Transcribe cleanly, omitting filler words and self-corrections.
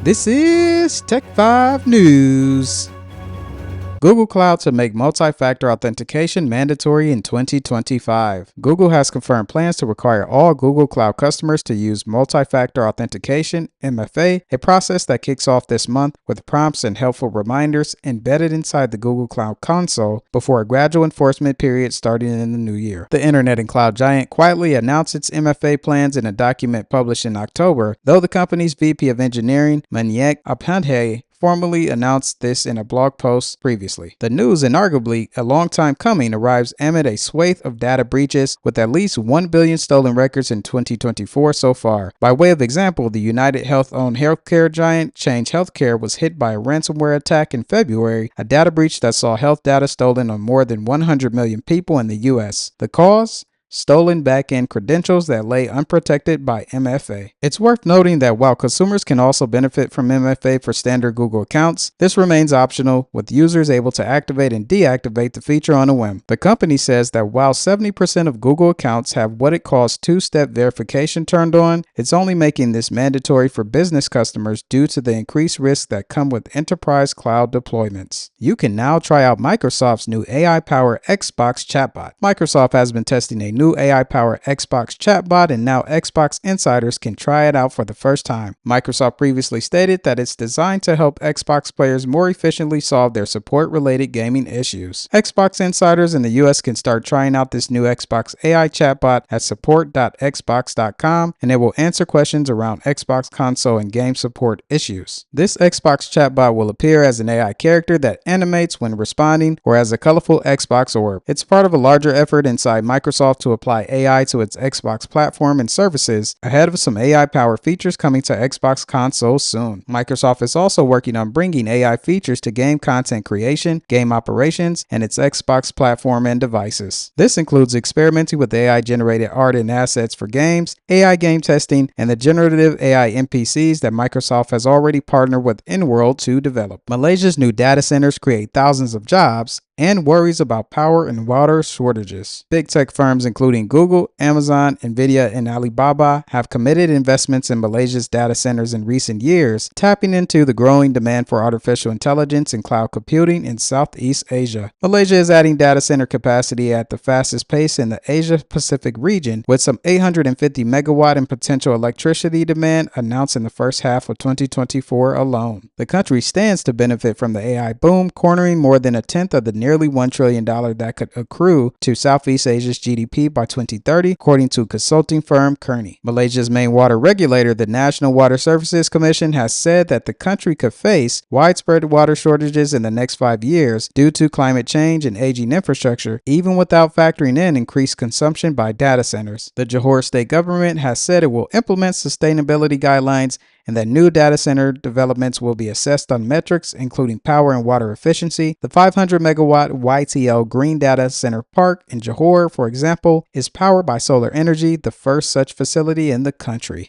This is Tech 5 News. Google Cloud to make multi-factor authentication mandatory in 2025. Google has confirmed plans to require all Google Cloud customers to use multi-factor authentication, MFA, a process that kicks off this month with prompts and helpful reminders embedded inside the Google Cloud console before a gradual enforcement period starting in the new year. The internet and cloud giant quietly announced its MFA plans in a document published in October, though the company's VP of Engineering, Maniek Apandhe, formally announced this in a blog post previously. The news, and arguably a long time coming, arrives amid a swathe of data breaches with at least 1 billion stolen records in 2024 so far. By way of example, the United Health-owned healthcare giant Change Healthcare was hit by a ransomware attack in February, a data breach that saw health data stolen on more than 100 million people in the US. The cause? Stolen back-end credentials that lay unprotected by MFA. It's worth noting that while consumers can also benefit from MFA for standard Google accounts, this remains optional, with users able to activate and deactivate the feature on a whim. The company says that while 70% of Google accounts have what it calls two-step verification turned on, it's only making this mandatory for business customers due to the increased risks that come with enterprise cloud deployments. You can now try out Microsoft's new AI-powered Xbox chatbot. Microsoft has been testing a new AI-powered Xbox chatbot, and now Xbox insiders can try it out for the first time. Microsoft previously stated that it's designed to help Xbox players more efficiently solve their support-related gaming issues. Xbox insiders in the US can start trying out this new Xbox AI chatbot at support.xbox.com, and it will answer questions around Xbox console and game support issues. This Xbox chatbot will appear as an AI character that animates when responding or as a colorful Xbox orb. It's part of a larger effort inside Microsoft to apply AI to its Xbox platform and services ahead of some AI-powered features coming to Xbox consoles soon. Microsoft is also working on bringing AI features to game content creation, game operations, and its Xbox platform and devices. This includes experimenting with AI-generated art and assets for games, AI game testing, and the generative AI NPCs that Microsoft has already partnered with InWorld to develop. Malaysia's new data centers create thousands of jobs and worries about power and water shortages. Big tech firms including Google, Amazon, Nvidia, and Alibaba have committed investments in Malaysia's data centers in recent years, tapping into the growing demand for artificial intelligence and cloud computing in Southeast Asia. Malaysia is adding data center capacity at the fastest pace in the Asia-Pacific region, with some 850 megawatt in potential electricity demand announced in the first half of 2024 alone. The country stands to benefit from the AI boom, cornering more than a tenth of the nearly $1 trillion that could accrue to Southeast Asia's GDP by 2030, according to consulting firm Kearney. Malaysia's main water regulator, the National Water Services Commission, has said that the country could face widespread water shortages in the next 5 years due to climate change and aging infrastructure, even without factoring in increased consumption by data centers. The Johor state government has said it will implement sustainability guidelines and that new data center developments will be assessed on metrics including power and water efficiency. The 500 megawatt YTL Green Data Center Park in Johor, for example, is powered by solar energy, the first such facility in the country.